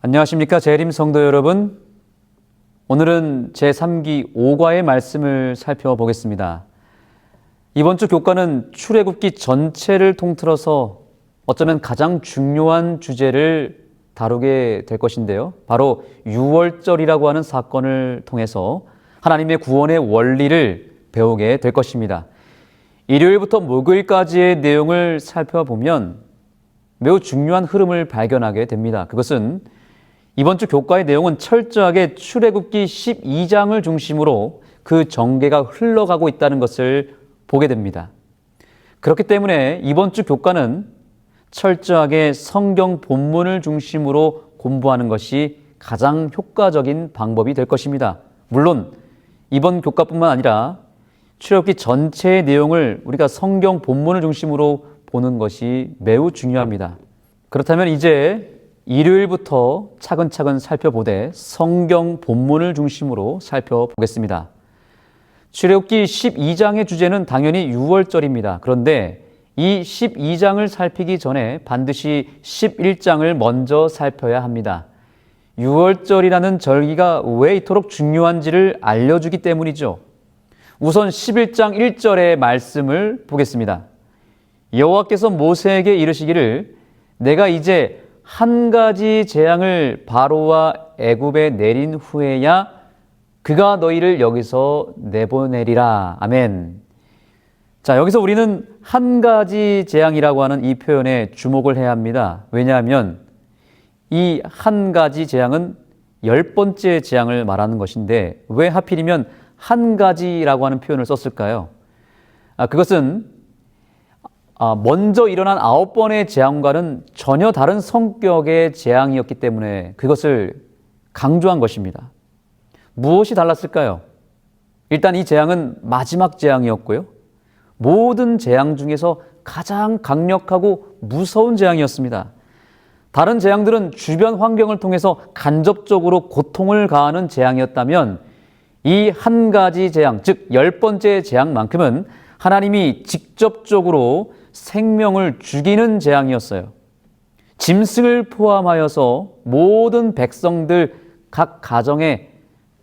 안녕하십니까 재림 성도 여러분. 오늘은 제3기 5과의 말씀을 살펴보겠습니다. 이번 주 교과는 출애굽기 전체를 통틀어서 어쩌면 가장 중요한 주제를 다루게 될 것인데요. 바로 유월절이라고 하는 사건을 통해서 하나님의 구원의 원리를 배우게 될 것입니다. 일요일부터 목요일까지의 내용을 살펴보면 매우 중요한 흐름을 발견하게 됩니다. 그것은 이번 주 교과의 내용은 철저하게 출애굽기 12장을 중심으로 그 전개가 흘러가고 있다는 것을 보게 됩니다. 그렇기 때문에 이번 주 교과는 철저하게 성경 본문을 중심으로 공부하는 것이 가장 효과적인 방법이 될 것입니다. 물론 이번 교과뿐만 아니라 출애굽기 전체의 내용을 우리가 성경 본문을 중심으로 보는 것이 매우 중요합니다. 그렇다면 이제 일요일부터 차근차근 살펴보되 성경 본문을 중심으로 살펴보겠습니다. 출애굽기 12장의 주제는 당연히 유월절입니다. 그런데 이 12장을 살피기 전에 반드시 11장을 먼저 살펴야 합니다. 유월절이라는 절기가 왜 이토록 중요한지를 알려주기 때문이죠. 우선 11장 1절의 말씀을 보겠습니다. 여호와께서 모세에게 이르시기를 내가 이제 한 가지 재앙을 바로와 애굽에 내린 후에야 그가 너희를 여기서 내보내리라. 아멘. 자, 여기서 우리는 한 가지 재앙이라고 하는 이 표현에 주목을 해야 합니다. 왜냐하면 이 한 가지 재앙은 10번째 재앙을 말하는 것인데 왜 하필이면 한 가지라고 하는 표현을 썼을까요? 그것은 먼저 일어난 9번의 재앙과는 전혀 다른 성격의 재앙이었기 때문에 그것을 강조한 것입니다. 무엇이 달랐을까요? 일단 이 재앙은 마지막 재앙이었고요. 모든 재앙 중에서 가장 강력하고 무서운 재앙이었습니다. 다른 재앙들은 주변 환경을 통해서 간접적으로 고통을 가하는 재앙이었다면 이 한 가지 재앙, 즉 10번째 재앙만큼은 하나님이 직접적으로 생명을 죽이는 재앙이었어요. 짐승을 포함하여서 모든 백성들 각 가정의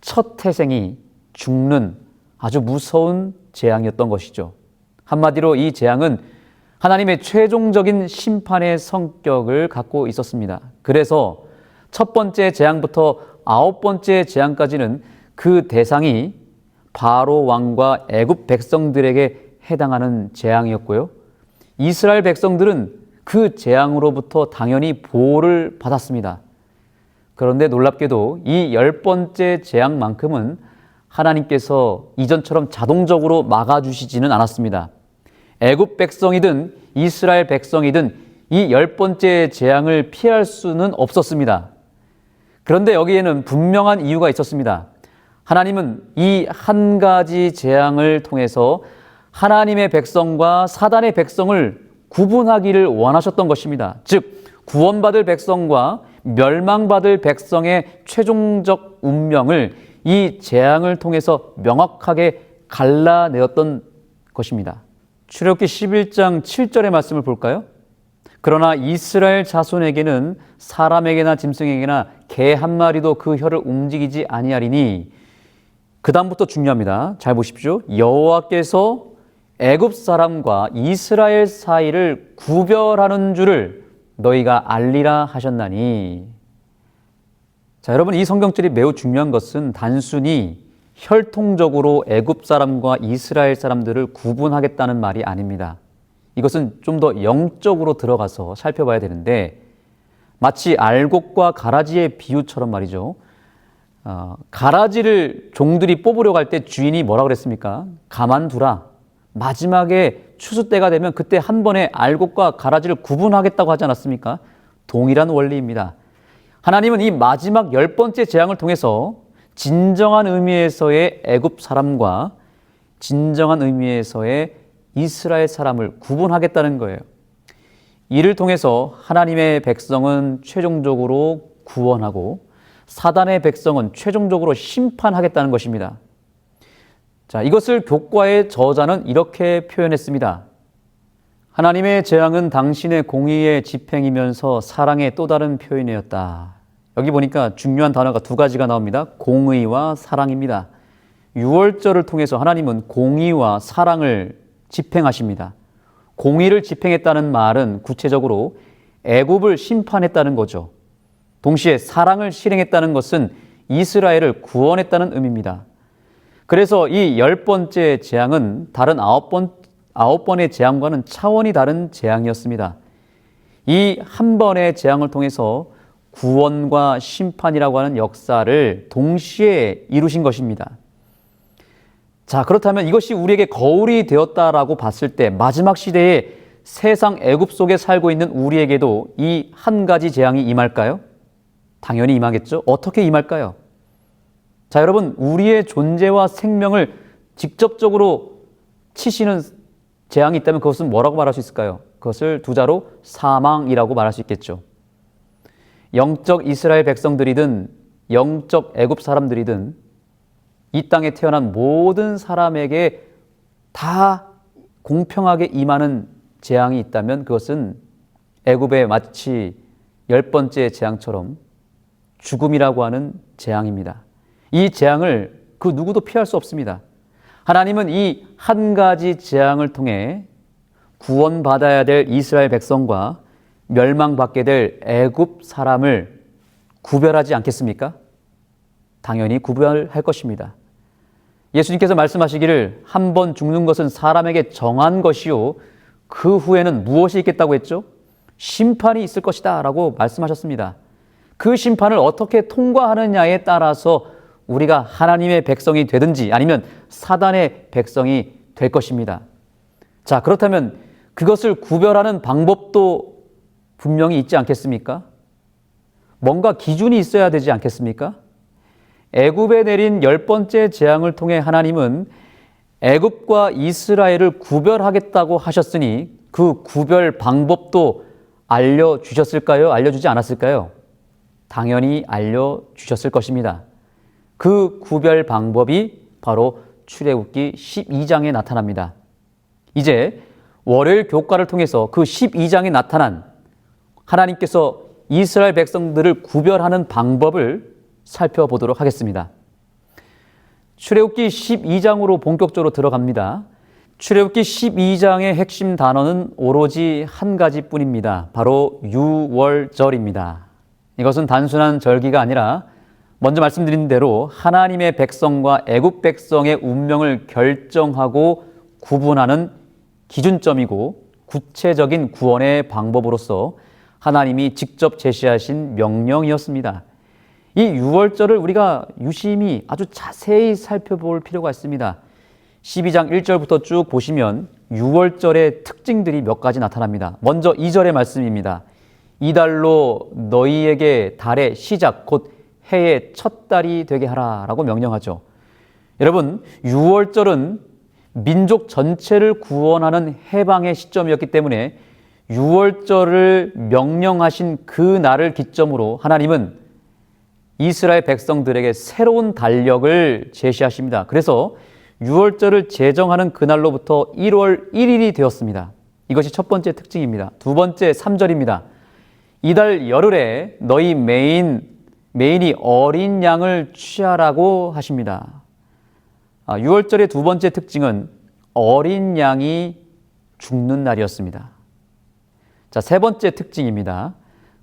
첫 태생이 죽는 아주 무서운 재앙이었던 것이죠. 한마디로 이 재앙은 하나님의 최종적인 심판의 성격을 갖고 있었습니다. 그래서 첫 번째 재앙부터 9번째 재앙까지는 그 대상이 바로 왕과 애굽 백성들에게 해당하는 재앙이었고요. 이스라엘 백성들은 그 재앙으로부터 당연히 보호를 받았습니다. 그런데 놀랍게도 이 10번째 재앙만큼은 하나님께서 이전처럼 자동적으로 막아주시지는 않았습니다. 애굽 백성이든 이스라엘 백성이든 이 10번째 재앙을 피할 수는 없었습니다. 그런데 여기에는 분명한 이유가 있었습니다. 하나님은 이 한 가지 재앙을 통해서 하나님의 백성과 사단의 백성을 구분하기를 원하셨던 것입니다. 즉 구원받을 백성과 멸망받을 백성의 최종적 운명을 이 재앙을 통해서 명확하게 갈라내었던 것입니다. 출애굽기 11장 7절의 말씀을 볼까요? 그러나 이스라엘 자손에게는 사람에게나 짐승에게나 개 한 마리도 그 혀를 움직이지 아니하리니, 그 다음부터 중요합니다. 잘 보십시오. 여호와께서 애굽 사람과 이스라엘 사이를 구별하는 줄을 너희가 알리라 하셨나니. 자, 여러분, 이 성경절이 매우 중요한 것은 단순히 혈통적으로 애굽 사람과 이스라엘 사람들을 구분하겠다는 말이 아닙니다. 이것은 좀 더 영적으로 들어가서 살펴봐야 되는데, 마치 알곡과 가라지의 비유처럼 말이죠. 가라지를 종들이 뽑으려고 할 때 주인이 뭐라고 그랬습니까? 가만두라. 마지막에 추수 때가 되면 그때 한 번에 알곡과 가라지를 구분하겠다고 하지 않았습니까? 동일한 원리입니다. 하나님은 이 마지막 10번째 재앙을 통해서 진정한 의미에서의 애굽 사람과 진정한 의미에서의 이스라엘 사람을 구분하겠다는 거예요. 이를 통해서 하나님의 백성은 최종적으로 구원하고 사단의 백성은 최종적으로 심판하겠다는 것입니다. 자, 이것을 교과의 저자는 이렇게 표현했습니다. 하나님의 재앙은 당신의 공의의 집행이면서 사랑의 또 다른 표현이었다. 여기 보니까 중요한 단어가 두 가지가 나옵니다. 공의와 사랑입니다. 유월절을 통해서 하나님은 공의와 사랑을 집행하십니다. 공의를 집행했다는 말은 구체적으로 애굽을 심판했다는 거죠. 동시에 사랑을 실행했다는 것은 이스라엘을 구원했다는 의미입니다. 그래서 이 10번째 재앙은 다른 9번의 재앙과는 차원이 다른 재앙이었습니다. 이 한 번의 재앙을 통해서 구원과 심판이라고 하는 역사를 동시에 이루신 것입니다. 자, 그렇다면 이것이 우리에게 거울이 되었다라고 봤을 때 마지막 시대에 세상 애굽 속에 살고 있는 우리에게도 이 한 가지 재앙이 임할까요? 당연히 임하겠죠. 어떻게 임할까요? 자, 여러분, 우리의 존재와 생명을 직접적으로 치시는 재앙이 있다면 그것은 뭐라고 말할 수 있을까요? 그것을 두 자로 사망이라고 말할 수 있겠죠. 영적 이스라엘 백성들이든 영적 애굽 사람들이든 이 땅에 태어난 모든 사람에게 다 공평하게 임하는 재앙이 있다면 그것은 애굽의 마치 10번째 재앙처럼 죽음이라고 하는 재앙입니다. 이 재앙을 그 누구도 피할 수 없습니다. 하나님은 이 한 가지 재앙을 통해 구원받아야 될 이스라엘 백성과 멸망받게 될 애굽 사람을 구별하지 않겠습니까? 당연히 구별할 것입니다. 예수님께서 말씀하시기를 한 번 죽는 것은 사람에게 정한 것이요 그 후에는 무엇이 있겠다고 했죠? 심판이 있을 것이다 라고 말씀하셨습니다. 그 심판을 어떻게 통과하느냐에 따라서 우리가 하나님의 백성이 되든지 아니면 사단의 백성이 될 것입니다. 자, 그렇다면 그것을 구별하는 방법도 분명히 있지 않겠습니까? 뭔가 기준이 있어야 되지 않겠습니까? 애굽에 내린 10번째 재앙을 통해 하나님은 애굽과 이스라엘을 구별하겠다고 하셨으니 그 구별 방법도 알려주셨을까요? 알려주지 않았을까요? 당연히 알려주셨을 것입니다. 그 구별 방법이 바로 출애굽기 12장에 나타납니다. 이제 월요일 교과를 통해서 그 12장에 나타난 하나님께서 이스라엘 백성들을 구별하는 방법을 살펴보도록 하겠습니다. 출애굽기 12장으로 본격적으로 들어갑니다. 출애굽기 12장의 핵심 단어는 오로지 한 가지뿐입니다. 바로 유월절입니다. 이것은 단순한 절기가 아니라 먼저 말씀드린 대로 하나님의 백성과 애굽 백성의 운명을 결정하고 구분하는 기준점이고 구체적인 구원의 방법으로서 하나님이 직접 제시하신 명령이었습니다. 이 유월절을 우리가 유심히 아주 자세히 살펴볼 필요가 있습니다. 12장 1절부터 쭉 보시면 유월절의 특징들이 몇 가지 나타납니다. 먼저 2절의 말씀입니다. 이달로 너희에게 달의 시작 곧 해의 첫 달이 되게 하라 라고 명령하죠. 여러분, 유월절은 민족 전체를 구원하는 해방의 시점이었기 때문에 유월절을 명령하신 그 날을 기점으로 하나님은 이스라엘 백성들에게 새로운 달력을 제시하십니다. 그래서 유월절을 제정하는 그날로부터 1월 1일이 되었습니다. 이것이 첫 번째 특징입니다. 두 번째 3절입니다. 이달 열흘에 너희 메인이 어린 양을 취하라고 하십니다. 유월절의 두 번째 특징은 어린 양이 죽는 날이었습니다. 자, 세 번째 특징입니다.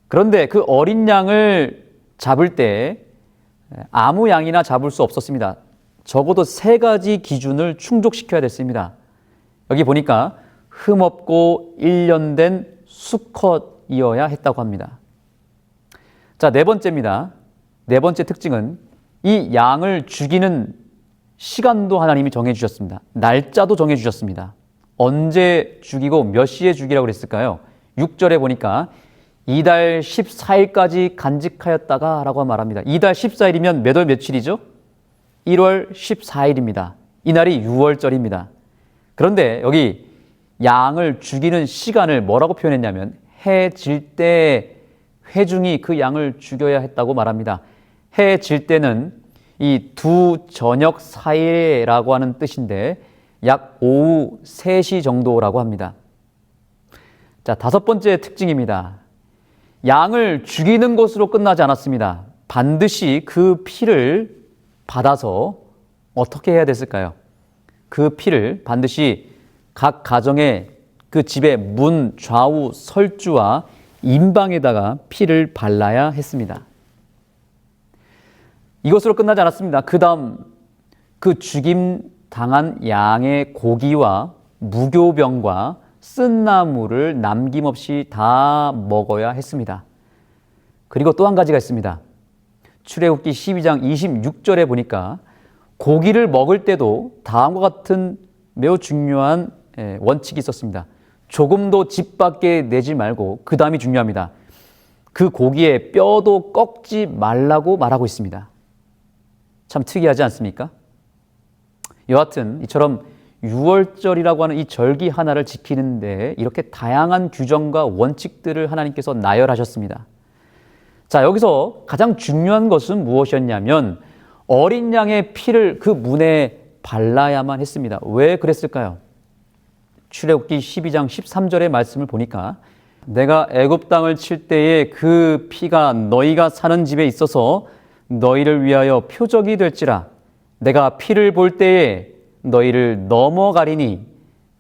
그런데 그 어린 양을 잡을 때 아무 양이나 잡을 수 없었습니다. 적어도 세 가지 기준을 충족시켜야 됐습니다. 여기 보니까 흠없고 1년 된 수컷이어야 했다고 합니다. 자, 네 번째입니다. 네 번째 특징은 이 양을 죽이는 시간도 하나님이 정해주셨습니다. 날짜도 정해주셨습니다. 언제 죽이고 몇 시에 죽이라고 그랬을까요? 6절에 보니까 이달 14일까지 간직하였다가 라고 말합니다. 이달 14일이면 몇 월 며칠이죠? 1월 14일입니다. 이날이 유월절입니다. 그런데 여기 양을 죽이는 시간을 뭐라고 표현했냐면 해 질 때 회중이 그 양을 죽여야 했다고 말합니다. 해 질 때는 이 두 저녁 사이라고 하는 뜻인데 약 오후 3시 정도라고 합니다. 자, 다섯 번째 특징입니다. 양을 죽이는 것으로 끝나지 않았습니다. 반드시 그 피를 받아서 어떻게 해야 됐을까요? 그 피를 반드시 각 가정의 그 집의 문 좌우 설주와 임방에다가 피를 발라야 했습니다. 이것으로 끝나지 않았습니다. 그 다음 그 죽임 당한 양의 고기와 무교병과 쓴나물을 남김없이 다 먹어야 했습니다. 그리고 또 한 가지가 있습니다. 출애굽기 12장 26절에 보니까 고기를 먹을 때도 다음과 같은 매우 중요한 원칙이 있었습니다. 조금도 집 밖에 내지 말고, 그 다음이 중요합니다. 그 고기의 뼈도 꺾지 말라고 말하고 있습니다. 참 특이하지 않습니까? 여하튼 이처럼 유월절이라고 하는 이 절기 하나를 지키는데 이렇게 다양한 규정과 원칙들을 하나님께서 나열하셨습니다. 자, 여기서 가장 중요한 것은 무엇이었냐면 어린 양의 피를 그 문에 발라야만 했습니다. 왜 그랬을까요? 출애굽기 12장 13절의 말씀을 보니까 내가 애굽 땅을 칠 때에 그 피가 너희가 사는 집에 있어서 너희를 위하여 표적이 될지라. 내가 피를 볼 때에 너희를 넘어가리니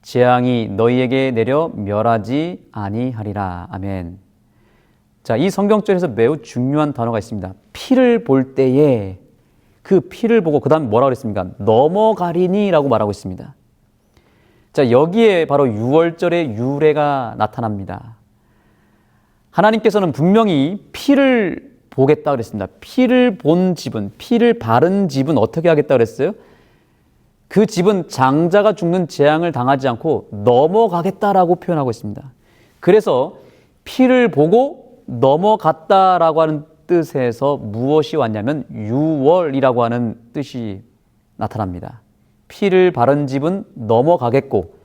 재앙이 너희에게 내려 멸하지 아니하리라. 아멘. 자, 이 성경절에서 매우 중요한 단어가 있습니다. 피를 볼 때에, 그 피를 보고 그 다음 뭐라고 그랬습니까? 넘어가리니 라고 말하고 있습니다. 자, 여기에 바로 유월절의 유래가 나타납니다. 하나님께서는 분명히 피를 보겠다 그랬습니다. 피를 본 집은, 피를 바른 집은 어떻게 하겠다 그랬어요? 그 집은 장자가 죽는 재앙을 당하지 않고 넘어가겠다라고 표현하고 있습니다. 그래서 피를 보고 넘어갔다라고 하는 뜻에서 무엇이 왔냐면 유월이라고 하는 뜻이 나타납니다. 피를 바른 집은 넘어가겠고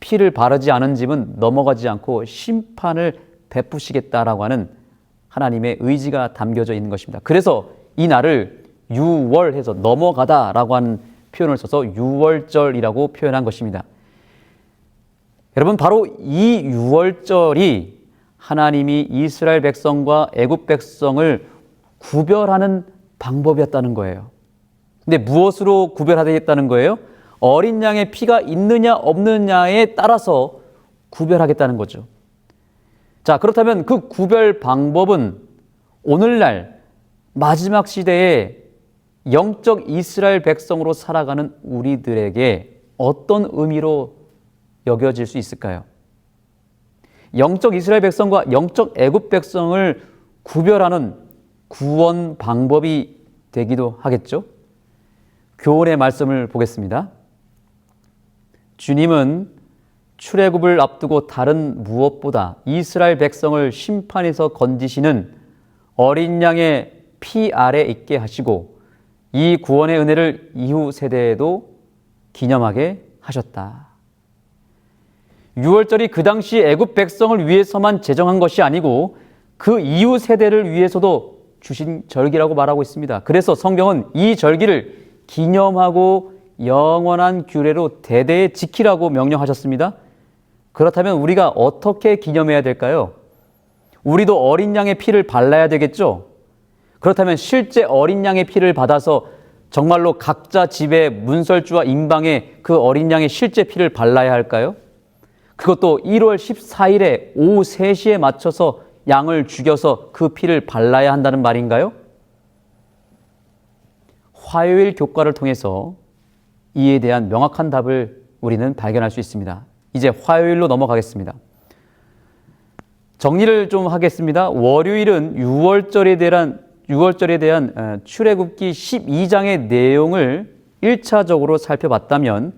피를 바르지 않은 집은 넘어가지 않고 심판을 베푸시겠다라고 하는 하나님의 의지가 담겨져 있는 것입니다. 그래서 이 날을 유월해서 넘어가다라고 하는 표현을 써서 유월절이라고 표현한 것입니다. 여러분, 바로 이 유월절이 하나님이 이스라엘 백성과 애굽 백성을 구별하는 방법이었다는 거예요. 근데 무엇으로 구별하겠다는 거예요? 어린 양의 피가 있느냐 없느냐에 따라서 구별하겠다는 거죠. 자, 그렇다면 그 구별 방법은 오늘날 마지막 시대에 영적 이스라엘 백성으로 살아가는 우리들에게 어떤 의미로 여겨질 수 있을까요? 영적 이스라엘 백성과 영적 애굽 백성을 구별하는 구원 방법이 되기도 하겠죠? 교훈의 말씀을 보겠습니다. 주님은 출애굽을 앞두고 다른 무엇보다 이스라엘 백성을 심판에서 건지시는 어린 양의 피 아래 있게 하시고 이 구원의 은혜를 이후 세대에도 기념하게 하셨다. 유월절이 그 당시 애굽 백성을 위해서만 제정한 것이 아니고 그 이후 세대를 위해서도 주신 절기라고 말하고 있습니다. 그래서 성경은 이 절기를 기념하고 영원한 규례로 대대에 지키라고 명령하셨습니다. 그렇다면 우리가 어떻게 기념해야 될까요? 우리도 어린 양의 피를 발라야 되겠죠? 그렇다면 실제 어린 양의 피를 받아서 정말로 각자 집의 문설주와 임방에 그 어린 양의 실제 피를 발라야 할까요? 그것도 1월 14일에 오후 3시에 맞춰서 양을 죽여서 그 피를 발라야 한다는 말인가요? 화요일 교과를 통해서 이에 대한 명확한 답을 우리는 발견할 수 있습니다. 이제 화요일로 넘어가겠습니다. 정리를 좀 하겠습니다. 월요일은 유월절에 대한 출애굽기 12장의 내용을 1차적으로 살펴봤다면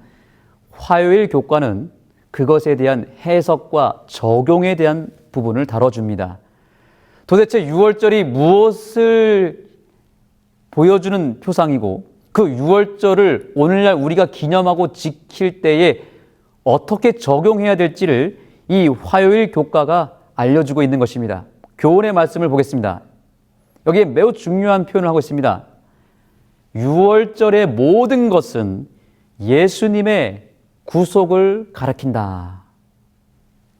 화요일 교과는 그것에 대한 해석과 적용에 대한 부분을 다뤄줍니다. 도대체 유월절이 무엇을 보여주는 표상이고 그 유월절을 오늘날 우리가 기념하고 지킬 때에 어떻게 적용해야 될지를 이 화요일 교과가 알려주고 있는 것입니다. 교훈의 말씀을 보겠습니다. 여기에 매우 중요한 표현을 하고 있습니다. 유월절의 모든 것은 예수님의 구속을 가리킨다.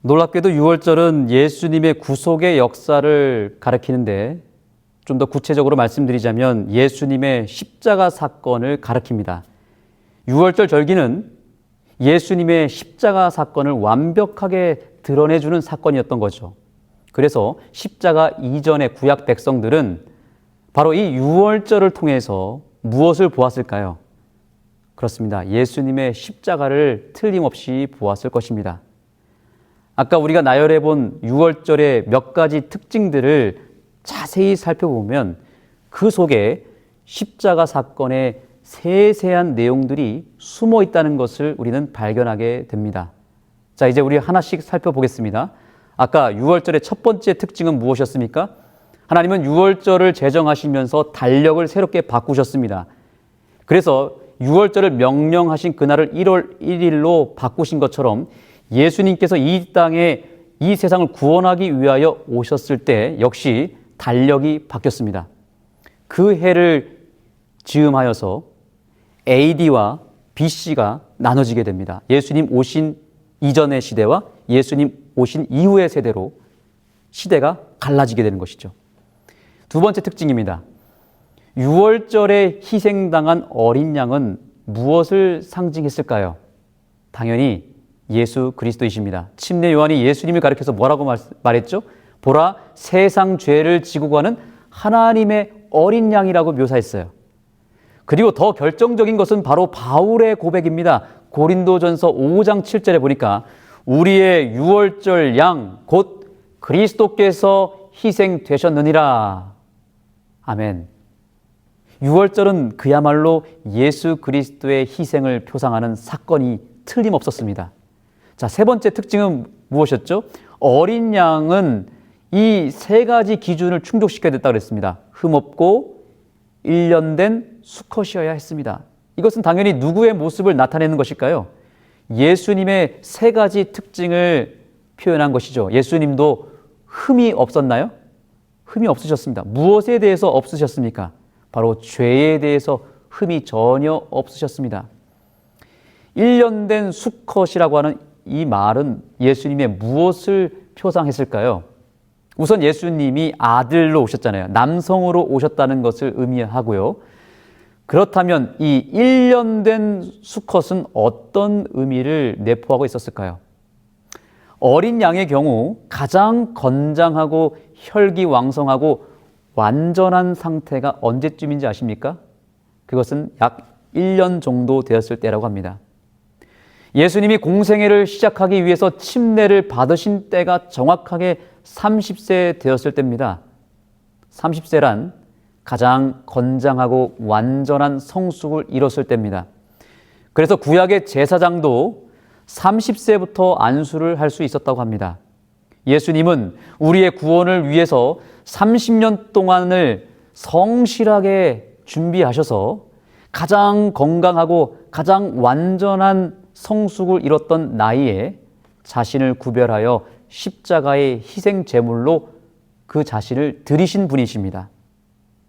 놀랍게도 6월절은 예수님의 구속의 역사를 가리키는데 좀 더 구체적으로 말씀드리자면 예수님의 십자가 사건을 가리킵니다. 6월절 절기는 예수님의 십자가 사건을 완벽하게 드러내주는 사건이었던 거죠. 그래서 십자가 이전의 구약 백성들은 바로 이 6월절을 통해서 무엇을 보았을까요? 그렇습니다. 예수님의 십자가를 틀림없이 보았을 것입니다. 아까 우리가 나열해 본 6월절의 몇 가지 특징들을 자세히 살펴보면 그 속에 십자가 사건의 세세한 내용들이 숨어 있다는 것을 우리는 발견하게 됩니다. 자, 이제 우리 하나씩 살펴보겠습니다. 아까 6월절의 첫 번째 특징은 무엇이었습니까? 하나님은 6월절을 제정하시면서 달력을 새롭게 바꾸셨습니다. 그래서 6월절을 명령하신 그날을 1월 1일로 바꾸신 것처럼 예수님께서 이 땅에 이 세상을 구원하기 위하여 오셨을 때 역시 달력이 바뀌었습니다. 그 해를 즈음하여서 AD와 BC가 나눠지게 됩니다. 예수님 오신 이전의 시대와 예수님 오신 이후의 세대로 시대가 갈라지게 되는 것이죠. 두 번째 특징입니다. 6월절에 희생당한 어린 양은 무엇을 상징했을까요? 당연히 예수 그리스도이십니다. 침례 요한이 예수님을 가리켜서 뭐라고 말했죠? 보라, 세상 죄를 지고 가는 하나님의 어린 양이라고 묘사했어요. 그리고 더 결정적인 것은 바로 바울의 고백입니다. 고린도전서 5장 7절에 보니까 우리의 6월절 양 곧 그리스도께서 희생되셨느니라. 아멘. 6월절은 그야말로 예수 그리스도의 희생을 표상하는 사건이 틀림없었습니다. 자, 세 번째 특징은 무엇이었죠? 어린 양은 이 세 가지 기준을 충족시켜야 됐다고 그랬습니다. 흠없고 1년 된 수컷이어야 했습니다. 이것은 당연히 누구의 모습을 나타내는 것일까요? 예수님의 세 가지 특징을 표현한 것이죠. 예수님도 흠이 없었나요? 흠이 없으셨습니다. 무엇에 대해서 없으셨습니까? 바로 죄에 대해서 흠이 전혀 없으셨습니다. 1년 된 수컷이라고 하는 이 말은 예수님의 무엇을 표상했을까요? 우선 예수님이 아들로 오셨잖아요. 남성으로 오셨다는 것을 의미하고요. 그렇다면 이 1년 된 수컷은 어떤 의미를 내포하고 있었을까요? 어린 양의 경우 가장 건장하고 혈기왕성하고 완전한 상태가 언제쯤인지 아십니까? 그것은 약 1년 정도 되었을 때라고 합니다. 예수님이 공생애를 시작하기 위해서 침례를 받으신 때가 정확하게 30세 되었을 때입니다. 30세란 가장 건장하고 완전한 성숙을 이뤘을 때입니다. 그래서 구약의 제사장도 30세부터 안수를 할 수 있었다고 합니다. 예수님은 우리의 구원을 위해서 30년 동안을 성실하게 준비하셔서 가장 건강하고 가장 완전한 성숙을 이뤘던 나이에 자신을 구별하여 십자가의 희생 제물로 그 자신을 드리신 분이십니다.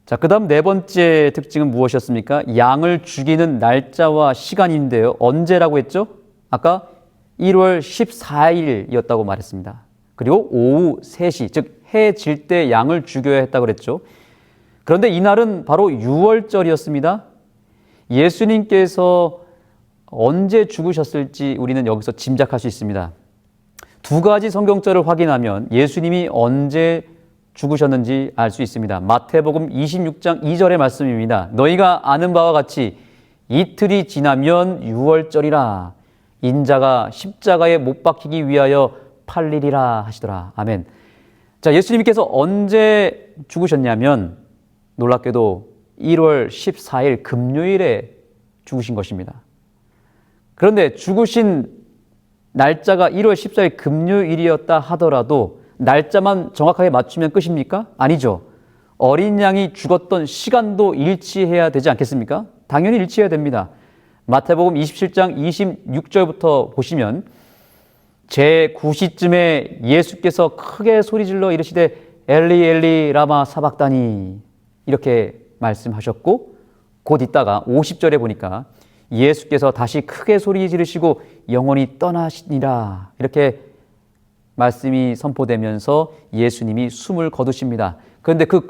자, 그 다음 네 번째 특징은 무엇이었습니까? 양을 죽이는 날짜와 시간인데요. 언제라고 했죠? 아까 1월 14일이었다고 말했습니다. 그리고 오후 3시, 즉 해 질 때 양을 죽여야 했다고 그랬죠. 그런데 이날은 바로 6월절이었습니다. 예수님께서 언제 죽으셨을지 우리는 여기서 짐작할 수 있습니다. 두 가지 성경절을 확인하면 예수님이 언제 죽으셨는지 알 수 있습니다. 마태복음 26장 2절의 말씀입니다. 너희가 아는 바와 같이 이틀이 지나면 6월절이라 인자가 십자가에 못 박히기 위하여 팔리리라 하시더라. 아멘. 자, 예수님께서 언제 죽으셨냐면 놀랍게도 1월 14일 금요일에 죽으신 것입니다. 그런데 죽으신 날짜가 1월 14일 금요일이었다 하더라도 날짜만 정확하게 맞추면 끝입니까? 아니죠. 어린 양이 죽었던 시간도 일치해야 되지 않겠습니까? 당연히 일치해야 됩니다. 마태복음 27장 26절부터 보시면 제9시쯤에 예수께서 크게 소리질러 이르시되 엘리 엘리 라마 사박다니 이렇게 말씀하셨고 곧 있다가 50절에 보니까 예수께서 다시 크게 소리 지르시고 영원히 떠나시니라 이렇게 말씀이 선포되면서 예수님이 숨을 거두십니다. 그런데 그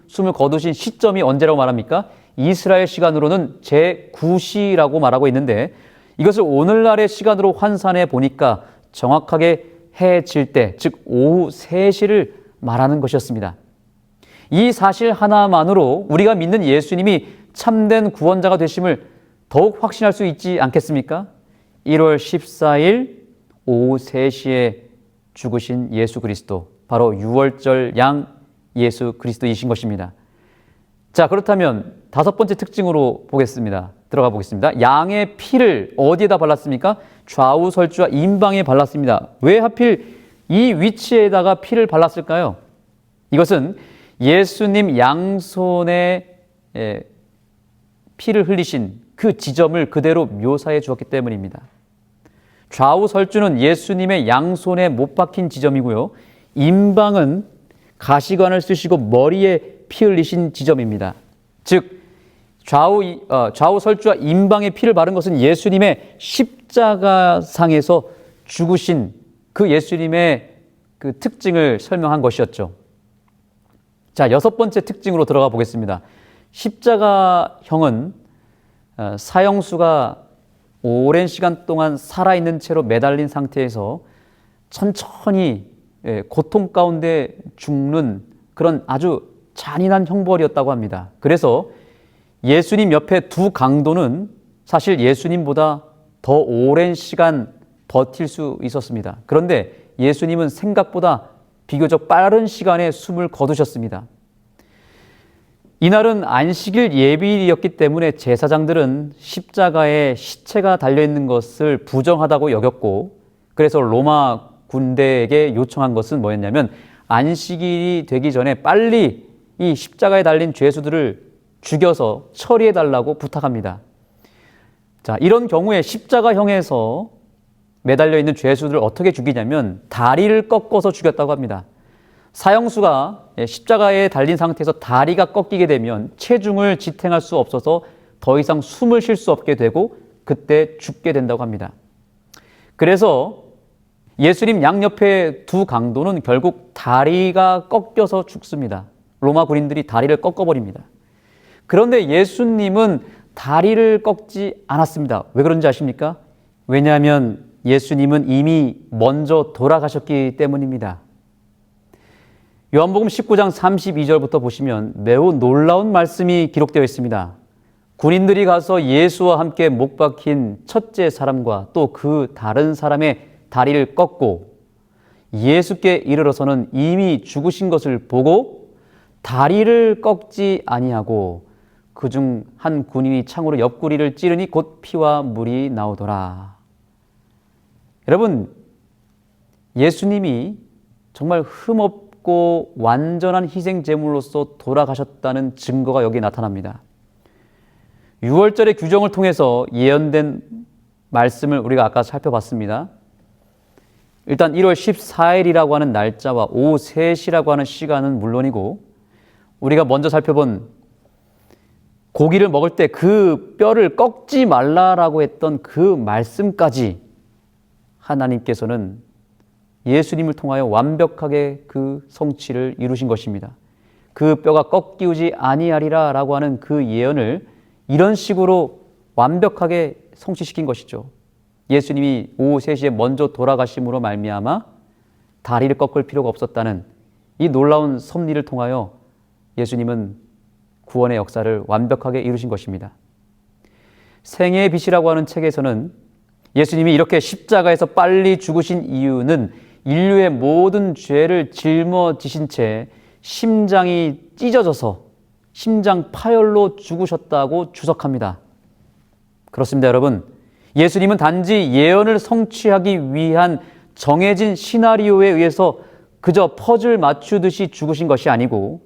숨을 거두신 시점이 언제라고 말합니까? 이스라엘 시간으로는 제9시라고 말하고 있는데 이것을 오늘날의 시간으로 환산해 보니까 정확하게 해 질 때, 즉 오후 3시를 말하는 것이었습니다. 이 사실 하나만으로 우리가 믿는 예수님이 참된 구원자가 되심을 더욱 확신할 수 있지 않겠습니까? 1월 14일 오후 3시에 죽으신 예수 그리스도, 바로 유월절 양 예수 그리스도이신 것입니다. 자, 그렇다면 5번째 특징으로 들어가 보겠습니다. 양의 피를 어디에다 발랐습니까? 좌우 설주와 임방에 발랐습니다. 왜 하필 이 위치에다가 피를 발랐을까요? 이것은 예수님 양손에 피를 흘리신 그 지점을 그대로 묘사해 주었기 때문입니다. 좌우 설주는 예수님의 양손에 못 박힌 지점이고요. 임방은 가시관을 쓰시고 머리에 피 흘리신 지점입니다. 즉 좌우 설주와 임방에 피를 바른 것은 예수님의 십자가상에서 죽으신 그 예수님의 그 특징을 설명한 것이었죠. 자, 6번째 특징으로 들어가 보겠습니다. 십자가형은 사형수가 오랜 시간 동안 살아있는 채로 매달린 상태에서 천천히 고통 가운데 죽는 그런 아주 잔인한 형벌이었다고 합니다. 그래서 예수님 옆에 두 강도는 사실 예수님보다 더 오랜 시간 버틸 수 있었습니다. 그런데 예수님은 생각보다 비교적 빠른 시간에 숨을 거두셨습니다. 이날은 안식일 예비일이었기 때문에 제사장들은 십자가에 시체가 달려있는 것을 부정하다고 여겼고, 그래서 로마 군대에게 요청한 것은 뭐였냐면 안식일이 되기 전에 빨리 이 십자가에 달린 죄수들을 죽여서 처리해달라고 부탁합니다. 자, 이런 경우에 십자가형에서 매달려 있는 죄수들을 어떻게 죽이냐면 다리를 꺾어서 죽였다고 합니다. 사형수가 십자가에 달린 상태에서 다리가 꺾이게 되면 체중을 지탱할 수 없어서 더 이상 숨을 쉴 수 없게 되고 그때 죽게 된다고 합니다. 그래서 예수님 양옆에 두 강도는 결국 다리가 꺾여서 죽습니다. 로마 군인들이 다리를 꺾어버립니다. 그런데 예수님은 다리를 꺾지 않았습니다. 왜 그런지 아십니까? 왜냐하면 예수님은 이미 먼저 돌아가셨기 때문입니다. 요한복음 19장 32절부터 보시면 매우 놀라운 말씀이 기록되어 있습니다. 군인들이 가서 예수와 함께 못 박힌 첫째 사람과 또 그 다른 사람의 다리를 꺾고 예수께 이르러서는 이미 죽으신 것을 보고 다리를 꺾지 아니하고 그중 한 군인이 창으로 옆구리를 찌르니 곧 피와 물이 나오더라. 여러분, 예수님이 정말 흠없고 완전한 희생 제물로서 돌아가셨다는 증거가 여기에 나타납니다. 유월절의 규정을 통해서 예언된 말씀을 우리가 아까 살펴봤습니다. 일단 1월 14일이라고 하는 날짜와 오후 3시라고 하는 시간은 물론이고, 우리가 먼저 살펴본 고기를 먹을 때 그 뼈를 꺾지 말라라고 했던 그 말씀까지 하나님께서는 예수님을 통하여 완벽하게 그 성취를 이루신 것입니다. 그 뼈가 꺾이지 아니하리라 라고 하는 그 예언을 이런 식으로 완벽하게 성취시킨 것이죠. 예수님이 오후 3시에 먼저 돌아가심으로 말미암아 다리를 꺾을 필요가 없었다는 이 놀라운 섭리를 통하여 예수님은 구원의 역사를 완벽하게 이루신 것입니다. 생애의 빛이라고 하는 책에서는 예수님이 이렇게 십자가에서 빨리 죽으신 이유는 인류의 모든 죄를 짊어지신 채 심장이 찢어져서 심장 파열로 죽으셨다고 주석합니다. 그렇습니다, 여러분. 예수님은 단지 예언을 성취하기 위한 정해진 시나리오에 의해서 그저 퍼즐 맞추듯이 죽으신 것이 아니고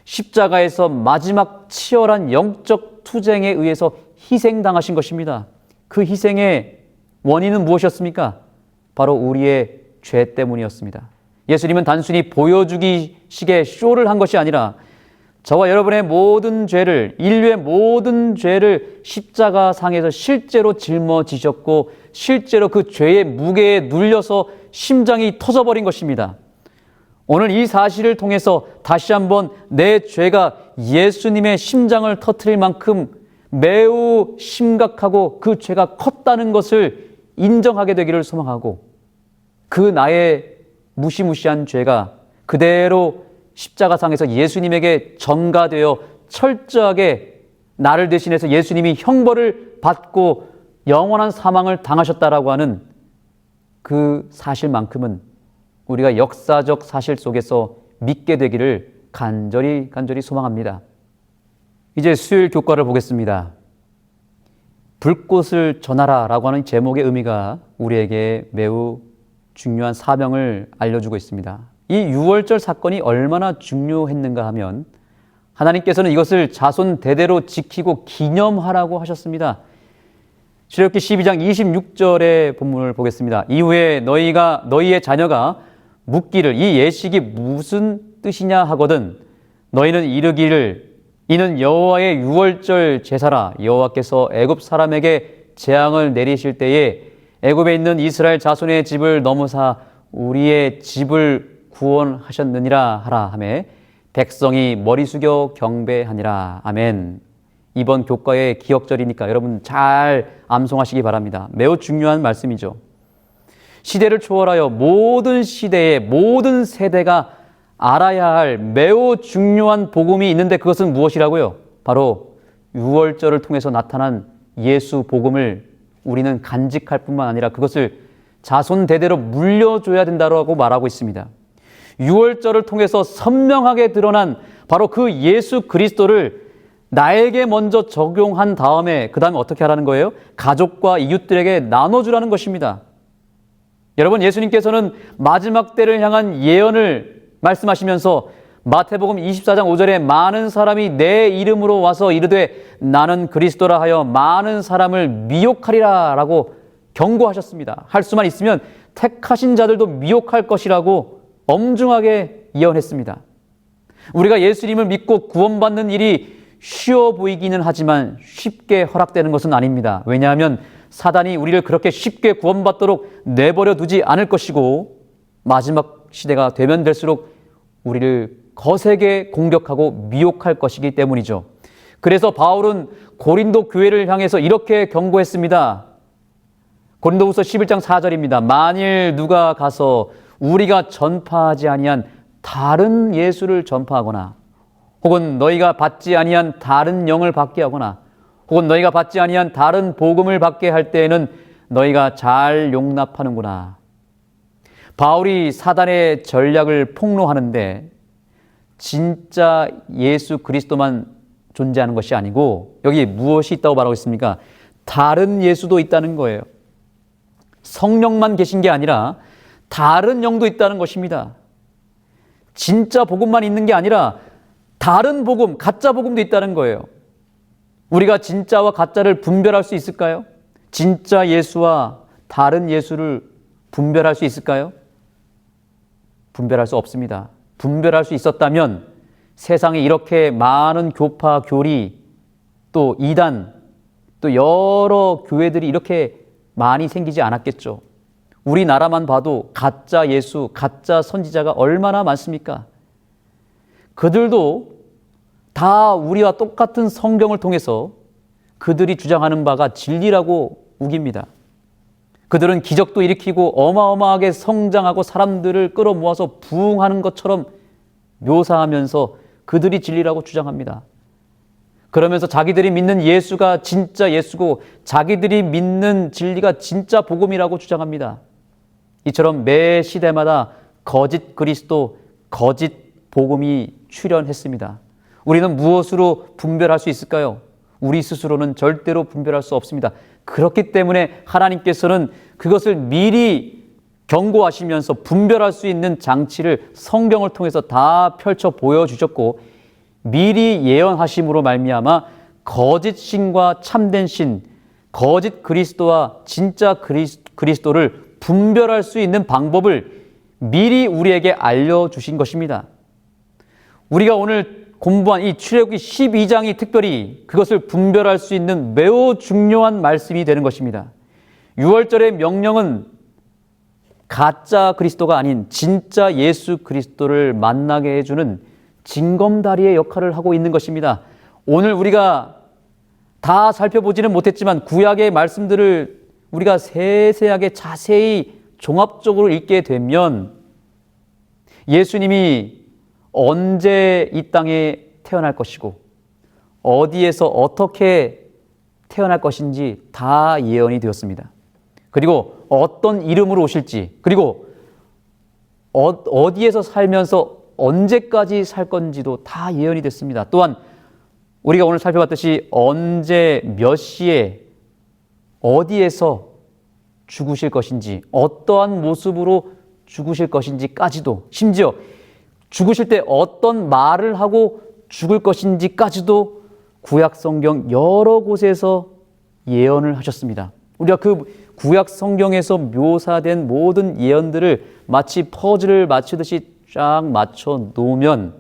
십자가에서 마지막 치열한 영적 투쟁에 의해서 희생당하신 것입니다. 그 희생의 원인은 무엇이었습니까? 바로 우리의 죄 때문이었습니다. 예수님은 단순히 보여주기식의 쇼를 한 것이 아니라 저와 여러분의 모든 죄를, 인류의 모든 죄를 십자가상에서 실제로 짊어지셨고 실제로 그 죄의 무게에 눌려서 심장이 터져버린 것입니다. 오늘 이 사실을 통해서 다시 한번 내 죄가 예수님의 심장을 터뜨릴 만큼 매우 심각하고 그 죄가 컸다는 것을 인정하게 되기를 소망하고, 그 나의 무시무시한 죄가 그대로 십자가상에서 예수님에게 전가되어 철저하게 나를 대신해서 예수님이 형벌을 받고 영원한 사망을 당하셨다라고 하는 그 사실만큼은 우리가 역사적 사실 속에서 믿게 되기를 간절히 소망합니다. 이제 수요일 교과를 보겠습니다. 불꽃을 전하라 라고 하는 제목의 의미가 우리에게 매우 중요한 사명을 알려주고 있습니다. 이 유월절 사건이 얼마나 중요했는가 하면 하나님께서는 이것을 자손 대대로 지키고 기념하라고 하셨습니다. 출애굽기 12장 26절의 본문을 보겠습니다. 이후에 너희의 자녀가 묻기를 이 예식이 무슨 뜻이냐 하거든 너희는 이르기를 이는 여호와의 유월절 제사라. 여호와께서 애굽 사람에게 재앙을 내리실 때에 애굽에 있는 이스라엘 자손의 집을 넘으사 우리의 집을 구원하셨느니라 하라 하매 백성이 머리 숙여 경배하니라. 아멘. 이번 교과의 기억절이니까 여러분 잘 암송하시기 바랍니다. 매우 중요한 말씀이죠. 시대를 초월하여 모든 시대의 모든 세대가 알아야 할 매우 중요한 복음이 있는데 그것은 무엇이라고요? 바로 유월절을 통해서 나타난 예수 복음을 우리는 간직할 뿐만 아니라 그것을 자손 대대로 물려줘야 된다고 말하고 있습니다. 유월절을 통해서 선명하게 드러난 바로 그 예수 그리스도를 나에게 먼저 적용한 다음에 그 다음에 어떻게 하라는 거예요? 가족과 이웃들에게 나눠주라는 것입니다. 여러분, 예수님께서는 마지막 때를 향한 예언을 말씀하시면서 마태복음 24장 5절에 많은 사람이 내 이름으로 와서 이르되 나는 그리스도라 하여 많은 사람을 미혹하리라 라고 경고하셨습니다. 할 수만 있으면 택하신 자들도 미혹할 것이라고 엄중하게 예언했습니다. 우리가 예수님을 믿고 구원받는 일이 쉬워 보이기는 하지만 쉽게 허락되는 것은 아닙니다. 왜냐하면 사단이 우리를 그렇게 쉽게 구원받도록 내버려 두지 않을 것이고 마지막 시대가 되면 될수록 우리를 거세게 공격하고 미혹할 것이기 때문이죠. 그래서 바울은 고린도 교회를 향해서 이렇게 경고했습니다. 고린도후서 11장 4절입니다. 만일 누가 가서 우리가 전파하지 아니한 다른 예수를 전파하거나 혹은 너희가 받지 아니한 다른 영을 받게 하거나 혹은 너희가 받지 아니한 다른 복음을 받게 할 때에는 너희가 잘 용납하는구나. 바울이 사단의 전략을 폭로하는데 진짜 예수 그리스도만 존재하는 것이 아니고 여기 무엇이 있다고 말하고 있습니까? 다른 예수도 있다는 거예요. 성령만 계신 게 아니라 다른 영도 있다는 것입니다. 진짜 복음만 있는 게 아니라 다른 복음, 가짜 복음도 있다는 거예요. 우리가 진짜와 가짜를 분별할 수 있을까요? 진짜 예수와 다른 예수를 분별할 수 있을까요? 분별할 수 없습니다. 분별할 수 있었다면 세상에 이렇게 많은 교파, 교리, 또 이단, 또 여러 교회들이 이렇게 많이 생기지 않았겠죠. 우리나라만 봐도 가짜 예수, 가짜 선지자가 얼마나 많습니까? 그들도 다 우리와 똑같은 성경을 통해서 그들이 주장하는 바가 진리라고 우깁니다. 그들은 기적도 일으키고 어마어마하게 성장하고 사람들을 끌어모아서 부흥하는 것처럼 묘사하면서 그들이 진리라고 주장합니다. 그러면서 자기들이 믿는 예수가 진짜 예수고 자기들이 믿는 진리가 진짜 복음이라고 주장합니다. 이처럼 매 시대마다 거짓 그리스도, 거짓 복음이 출현했습니다. 우리는 무엇으로 분별할 수 있을까요? 우리 스스로는 절대로 분별할 수 없습니다. 그렇기 때문에 하나님께서는 그것을 미리 경고하시면서 분별할 수 있는 장치를 성경을 통해서 다 펼쳐 보여주셨고 미리 예언하심으로 말미암아 거짓 신과 참된 신, 거짓 그리스도와 진짜 그리스도를 분별할 수 있는 방법을 미리 우리에게 알려주신 것입니다. 우리가 오늘 공부한 이 출애굽기 12장이 특별히 그것을 분별할 수 있는 매우 중요한 말씀이 되는 것입니다. 유월절의 명령은 가짜 그리스도가 아닌 진짜 예수 그리스도를 만나게 해주는 징검다리의 역할을 하고 있는 것입니다. 오늘 우리가 다 살펴보지는 못했지만 구약의 말씀들을 우리가 세세하게 자세히 종합적으로 읽게 되면 예수님이 언제 이 땅에 태어날 것이고 어디에서 어떻게 태어날 것인지 다 예언이 되었습니다. 그리고 어떤 이름으로 오실지, 그리고 어디에서 살면서 언제까지 살 건지도 다 예언이 됐습니다. 또한 우리가 오늘 살펴봤듯이 언제 몇 시에 어디에서 죽으실 것인지, 어떠한 모습으로 죽으실 것인지까지도, 심지어 죽으실 때 어떤 말을 하고 죽을 것인지까지도 구약 성경 여러 곳에서 예언을 하셨습니다. 우리가 그 구약 성경에서 묘사된 모든 예언들을 마치 퍼즐을 맞추듯이 쫙 맞춰 놓으면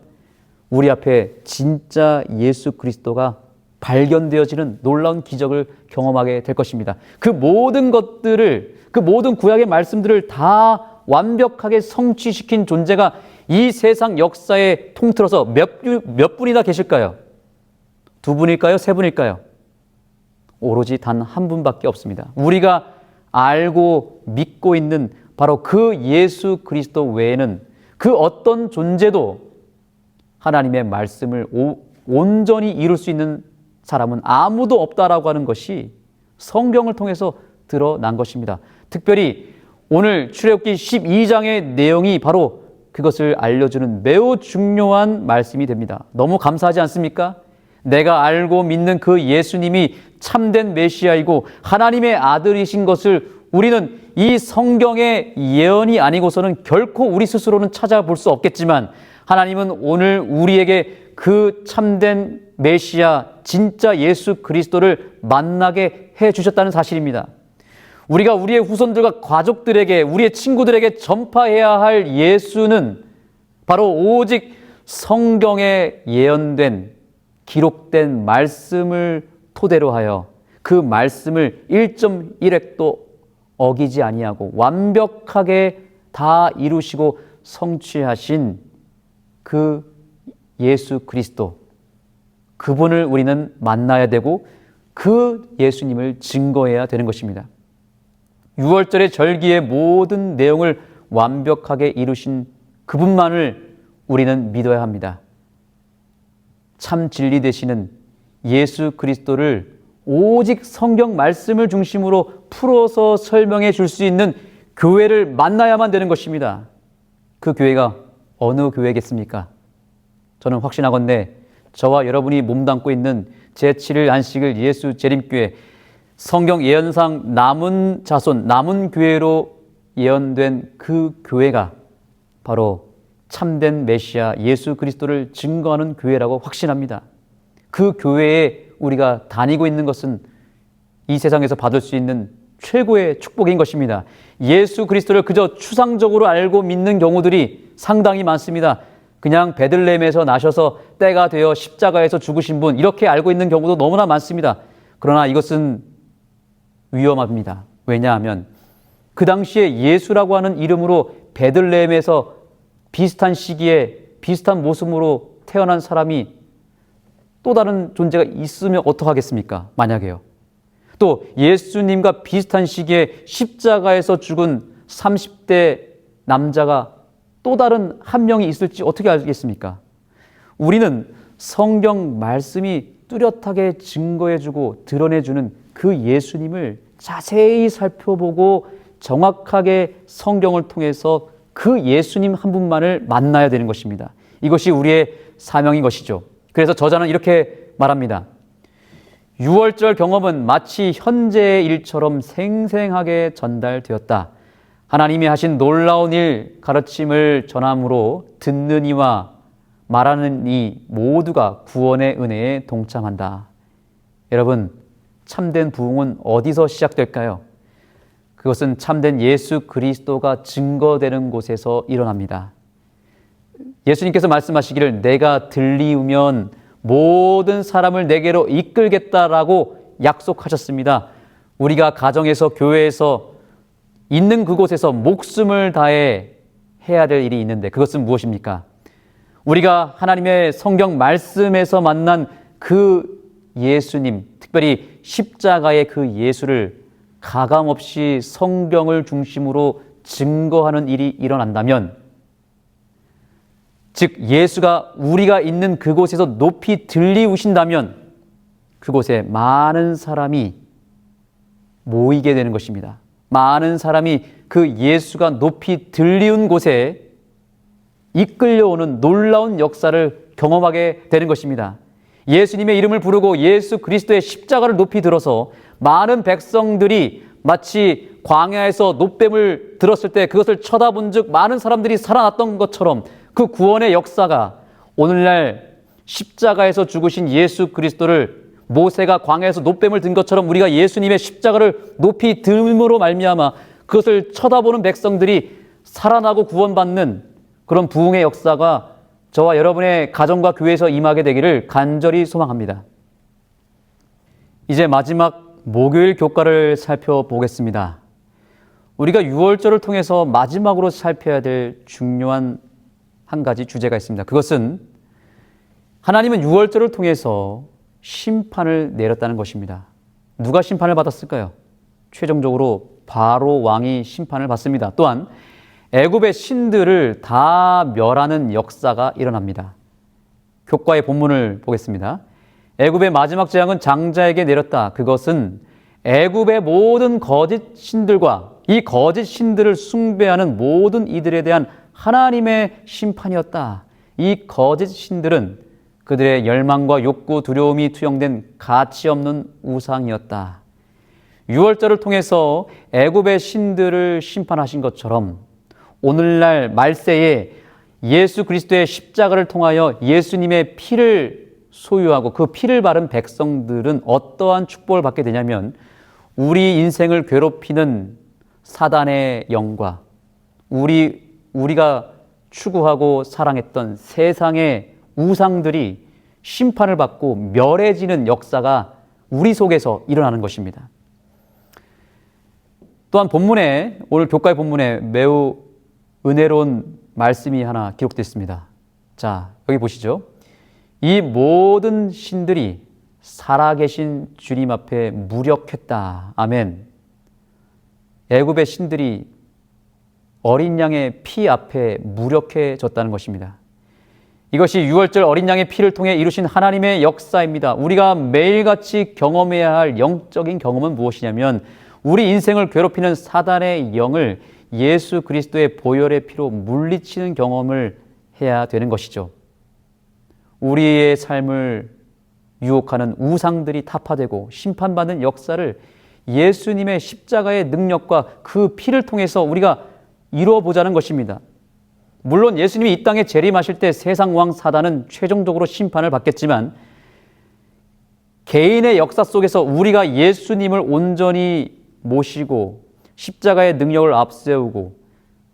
우리 앞에 진짜 예수 그리스도가 발견되어지는 놀라운 기적을 경험하게 될 것입니다. 그 모든 것들을, 그 모든 구약의 말씀들을 다 완벽하게 성취시킨 존재가 이 세상 역사에 통틀어서 몇 분이나 계실까요? 두 분일까요? 세 분일까요? 오로지 단 한 분밖에 없습니다. 우리가 알고 믿고 있는 바로 그 예수 그리스도 외에는 그 어떤 존재도 하나님의 말씀을 온전히 이룰 수 있는 사람은 아무도 없다라고 하는 것이 성경을 통해서 드러난 것입니다. 특별히 오늘 출애굽기 12장의 내용이 바로 그것을 알려주는 매우 중요한 말씀이 됩니다. 너무 감사하지 않습니까? 내가 알고 믿는 그 예수님이 참된 메시아이고 하나님의 아들이신 것을 우리는 이 성경의 예언이 아니고서는 결코 우리 스스로는 찾아볼 수 없겠지만 하나님은 오늘 우리에게 그 참된 메시아 진짜 예수 그리스도를 만나게 해주셨다는 사실입니다. 우리가 우리의 후손들과 가족들에게, 우리의 친구들에게 전파해야 할 예수는 바로 오직 성경에 예언된, 기록된 말씀을 토대로 하여 그 말씀을 1.1획도 어기지 아니하고 완벽하게 다 이루시고 성취하신 그 예수 그리스도, 그분을 우리는 만나야 되고 그 예수님을 증거해야 되는 것입니다. 6월절의 절기의 모든 내용을 완벽하게 이루신 그분만을 우리는 믿어야 합니다. 참 진리 되시는 예수 그리스도를 오직 성경 말씀을 중심으로 풀어서 설명해 줄 수 있는 교회를 만나야만 되는 것입니다. 그 교회가 어느 교회겠습니까? 저는 확신하건대 저와 여러분이 몸담고 있는 제7일 안식일 예수 재림교회, 성경 예언상 남은 자손, 남은 교회로 예언된 그 교회가 바로 참된 메시아 예수 그리스도를 증거하는 교회라고 확신합니다. 그 교회에 우리가 다니고 있는 것은 이 세상에서 받을 수 있는 최고의 축복인 것입니다. 예수 그리스도를 그저 추상적으로 알고 믿는 경우들이 상당히 많습니다. 그냥 베들레헴에서 나셔서 때가 되어 십자가에서 죽으신 분, 이렇게 알고 있는 경우도 너무나 많습니다. 그러나 이것은 위험합니다. 왜냐하면 그 당시에 예수라고 하는 이름으로 베들레헴에서 비슷한 시기에 비슷한 모습으로 태어난 사람이 또 다른 존재가 있으면 어떡하겠습니까? 만약에요. 또 예수님과 비슷한 시기에 십자가에서 죽은 30대 남자가 또 다른 한 명이 있을지 어떻게 알겠습니까? 우리는 성경 말씀이 뚜렷하게 증거해주고 드러내주는 그 예수님을 자세히 살펴보고 정확하게 성경을 통해서 그 예수님 한 분만을 만나야 되는 것입니다. 이것이 우리의 사명인 것이죠. 그래서 저자는 이렇게 말합니다. 6월절 경험은 마치 현재의 일처럼 생생하게 전달되었다. 하나님이 하신 놀라운 일, 가르침을 전함으로 듣는 이와 말하는 이 모두가 구원의 은혜에 동참한다. 여러분, 참된 부흥은 어디서 시작될까요? 그것은 참된 예수 그리스도가 증거되는 곳에서 일어납니다. 예수님께서 말씀하시기를 내가 들리우면 모든 사람을 내게로 이끌겠다라고 약속하셨습니다. 우리가 가정에서, 교회에서 있는 그곳에서 목숨을 다해 해야 될 일이 있는데 그것은 무엇입니까? 우리가 하나님의 성경 말씀에서 만난 그 예수님, 특별히 십자가의 그 예수를 가감없이 성경을 중심으로 증거하는 일이 일어난다면, 즉 예수가 우리가 있는 그곳에서 높이 들리우신다면 그곳에 많은 사람이 모이게 되는 것입니다. 많은 사람이 그 예수가 높이 들리운 곳에 이끌려오는 놀라운 역사를 경험하게 되는 것입니다. 예수님의 이름을 부르고 예수 그리스도의 십자가를 높이 들어서 많은 백성들이 마치 광야에서 놋뱀을 들었을 때 그것을 쳐다본 즉 많은 사람들이 살아났던 것처럼 그 구원의 역사가 오늘날 십자가에서 죽으신 예수 그리스도를 모세가 광야에서 놋뱀을 든 것처럼 우리가 예수님의 십자가를 높이 듦으로 말미암아 그것을 쳐다보는 백성들이 살아나고 구원받는 그런 부흥의 역사가 저와 여러분의 가정과 교회에서 임하게 되기를 간절히 소망합니다. 이제 마지막 목요일 교과를 살펴보겠습니다. 우리가 유월절을 통해서 마지막으로 살펴야 될 중요한 한 가지 주제가 있습니다. 그것은 하나님은 유월절을 통해서 심판을 내렸다는 것입니다. 누가 심판을 받았을까요? 최종적으로 바로 왕이 심판을 받습니다. 또한 애굽의 신들을 다 멸하는 역사가 일어납니다. 교과의 본문을 보겠습니다. 애굽의 마지막 재앙은 장자에게 내렸다. 그것은 애굽의 모든 거짓 신들과 이 거짓 신들을 숭배하는 모든 이들에 대한 하나님의 심판이었다. 이 거짓 신들은 그들의 열망과 욕구, 두려움이 투영된 가치 없는 우상이었다. 유월절을 통해서 애굽의 신들을 심판하신 것처럼 오늘날 말세에 예수 그리스도의 십자가를 통하여 예수님의 피를 소유하고 그 피를 바른 백성들은 어떠한 축복을 받게 되냐면 우리 인생을 괴롭히는 사단의 영과 우리가 추구하고 사랑했던 세상의 우상들이 심판을 받고 멸해지는 역사가 우리 속에서 일어나는 것입니다. 또한 본문에, 오늘 교과의 본문에 매우 은혜로운 말씀이 하나 기록되어 있습니다. 자, 여기 보시죠. 이 모든 신들이 살아계신 주님 앞에 무력했다. 아멘. 애굽의 신들이 어린 양의 피 앞에 무력해졌다는 것입니다. 이것이 유월절 어린 양의 피를 통해 이루신 하나님의 역사입니다. 우리가 매일같이 경험해야 할 영적인 경험은 무엇이냐면 우리 인생을 괴롭히는 사단의 영을 예수 그리스도의 보혈의 피로 물리치는 경험을 해야 되는 것이죠. 우리의 삶을 유혹하는 우상들이 타파되고 심판받는 역사를 예수님의 십자가의 능력과 그 피를 통해서 우리가 이루어 보자는 것입니다. 물론 예수님이 이 땅에 재림하실 때 세상 왕 사단은 최종적으로 심판을 받겠지만 개인의 역사 속에서 우리가 예수님을 온전히 모시고 십자가의 능력을 앞세우고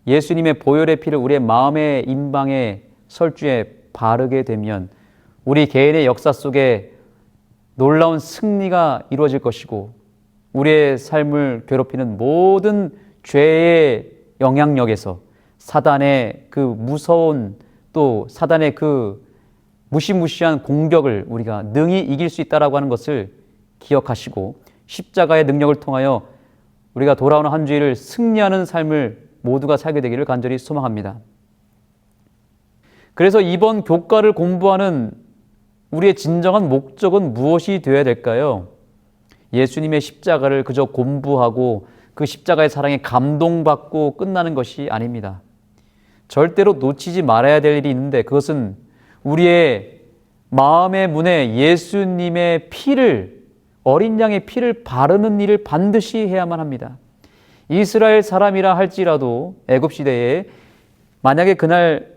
예수님의 보혈의 피를 우리의 마음의 임방에 설주에 바르게 되면 우리 개인의 역사 속에 놀라운 승리가 이루어질 것이고 우리의 삶을 괴롭히는 모든 죄의 영향력에서 사단의 그 무서운 또 사단의 그 무시무시한 공격을 우리가 능히 이길 수 있다라고 하는 것을 기억하시고 십자가의 능력을 통하여 우리가 돌아오는 한 주일을 승리하는 삶을 모두가 살게 되기를 간절히 소망합니다. 그래서 이번 교과를 공부하는 우리의 진정한 목적은 무엇이 되어야 될까요? 예수님의 십자가를 그저 공부하고 그 십자가의 사랑에 감동받고 끝나는 것이 아닙니다. 절대로 놓치지 말아야 될 일이 있는데 그것은 우리의 마음의 문에 예수님의 피를 어린 양의 피를 바르는 일을 반드시 해야만 합니다. 이스라엘 사람이라 할지라도 애굽 시대에 만약에 그날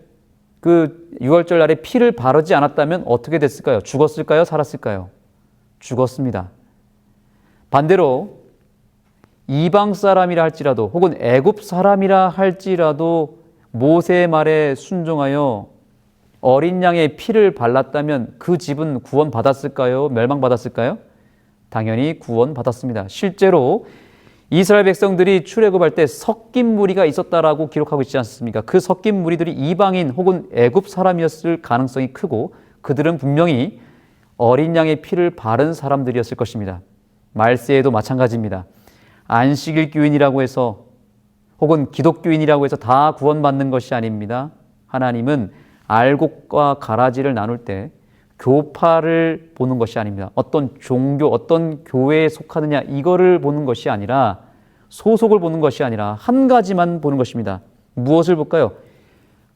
그 유월절 날에 피를 바르지 않았다면 어떻게 됐을까요? 죽었을까요? 살았을까요? 죽었습니다. 반대로 이방 사람이라 할지라도 혹은 애굽 사람이라 할지라도 모세의 말에 순종하여 어린 양의 피를 발랐다면 그 집은 구원받았을까요? 멸망받았을까요? 당연히 구원받았습니다. 실제로 이스라엘 백성들이 출애굽할 때 섞인 무리가 있었다라고 기록하고 있지 않습니까? 그 섞인 무리들이 이방인 혹은 애굽 사람이었을 가능성이 크고 그들은 분명히 어린 양의 피를 바른 사람들이었을 것입니다. 말세에도 마찬가지입니다. 안식일 교인이라고 해서 혹은 기독교인이라고 해서 다 구원받는 것이 아닙니다. 하나님은 알곡과 가라지를 나눌 때 교파를 보는 것이 아닙니다. 어떤 종교, 어떤 교회에 속하느냐 이거를 보는 것이 아니라 소속을 보는 것이 아니라 한 가지만 보는 것입니다. 무엇을 볼까요?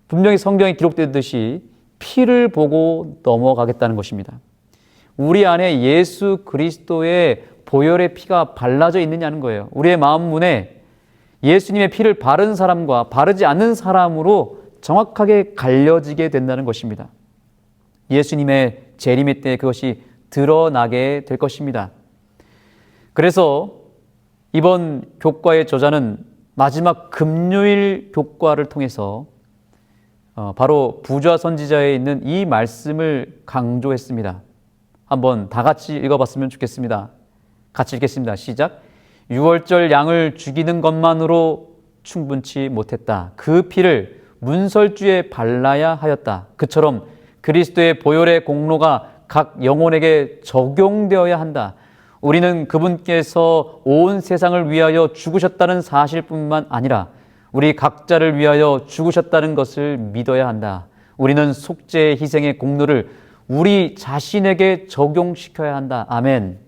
분명히 성경에 기록되듯이 피를 보고 넘어가겠다는 것입니다. 우리 안에 예수 그리스도의 보혈의 피가 발라져 있느냐는 거예요. 우리의 마음 문에 예수님의 피를 바른 사람과 바르지 않는 사람으로 정확하게 갈려지게 된다는 것입니다. 예수님의 재림의 때 그것이 드러나게 될 것입니다. 그래서 이번 교과의 저자는 마지막 금요일 교과를 통해서 바로 부좌 선지자에 있는 이 말씀을 강조했습니다. 한번 다 같이 읽어봤으면 좋겠습니다. 같이 읽겠습니다. 시작. 유월절 양을 죽이는 것만으로 충분치 못했다. 그 피를 문설주에 발라야 하였다. 그처럼 그리스도의 보혈의 공로가 각 영혼에게 적용되어야 한다. 우리는 그분께서 온 세상을 위하여 죽으셨다는 사실뿐만 아니라 우리 각자를 위하여 죽으셨다는 것을 믿어야 한다. 우리는 속죄의 희생의 공로를 우리 자신에게 적용시켜야 한다. 아멘.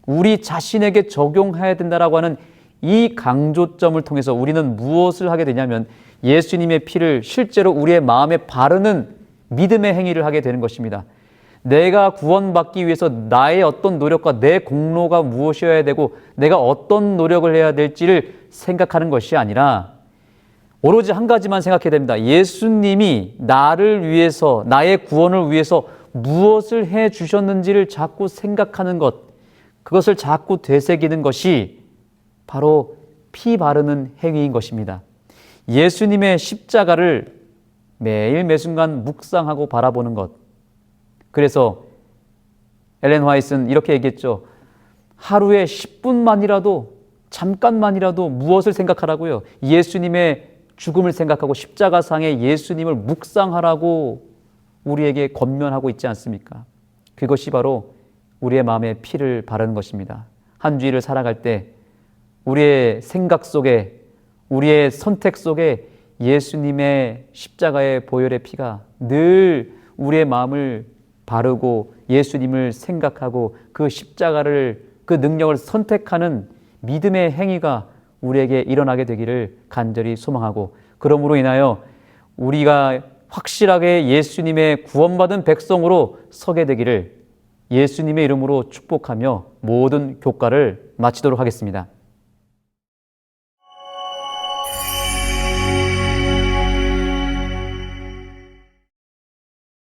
우리 자신에게 적용해야 된다라고 하는 이 강조점을 통해서 우리는 무엇을 하게 되냐면 예수님의 피를 실제로 우리의 마음에 바르는 믿음의 행위를 하게 되는 것입니다. 내가 구원받기 위해서 나의 어떤 노력과 내 공로가 무엇이어야 되고 내가 어떤 노력을 해야 될지를 생각하는 것이 아니라 오로지 한 가지만 생각해야 됩니다. 예수님이 나를 위해서, 나의 구원을 위해서 무엇을 해 주셨는지를 자꾸 생각하는 것, 그것을 자꾸 되새기는 것이 바로 피 바르는 행위인 것입니다. 예수님의 십자가를 매일 매순간 묵상하고 바라보는 것. 그래서 엘렌 화이트는 이렇게 얘기했죠. 하루에 10분만이라도 잠깐만이라도 무엇을 생각하라고요? 예수님의 죽음을 생각하고 십자가상의 예수님을 묵상하라고 우리에게 권면하고 있지 않습니까? 그것이 바로 우리의 마음에 피를 바르는 것입니다. 한 주일을 살아갈 때 우리의 생각 속에 우리의 선택 속에 예수님의 십자가의 보혈의 피가 늘 우리의 마음을 바르고 예수님을 생각하고 그 십자가를 그 능력을 선택하는 믿음의 행위가 우리에게 일어나게 되기를 간절히 소망하고 그러므로 인하여 우리가 확실하게 예수님의 구원받은 백성으로 서게 되기를 예수님의 이름으로 축복하며 모든 교과를 마치도록 하겠습니다.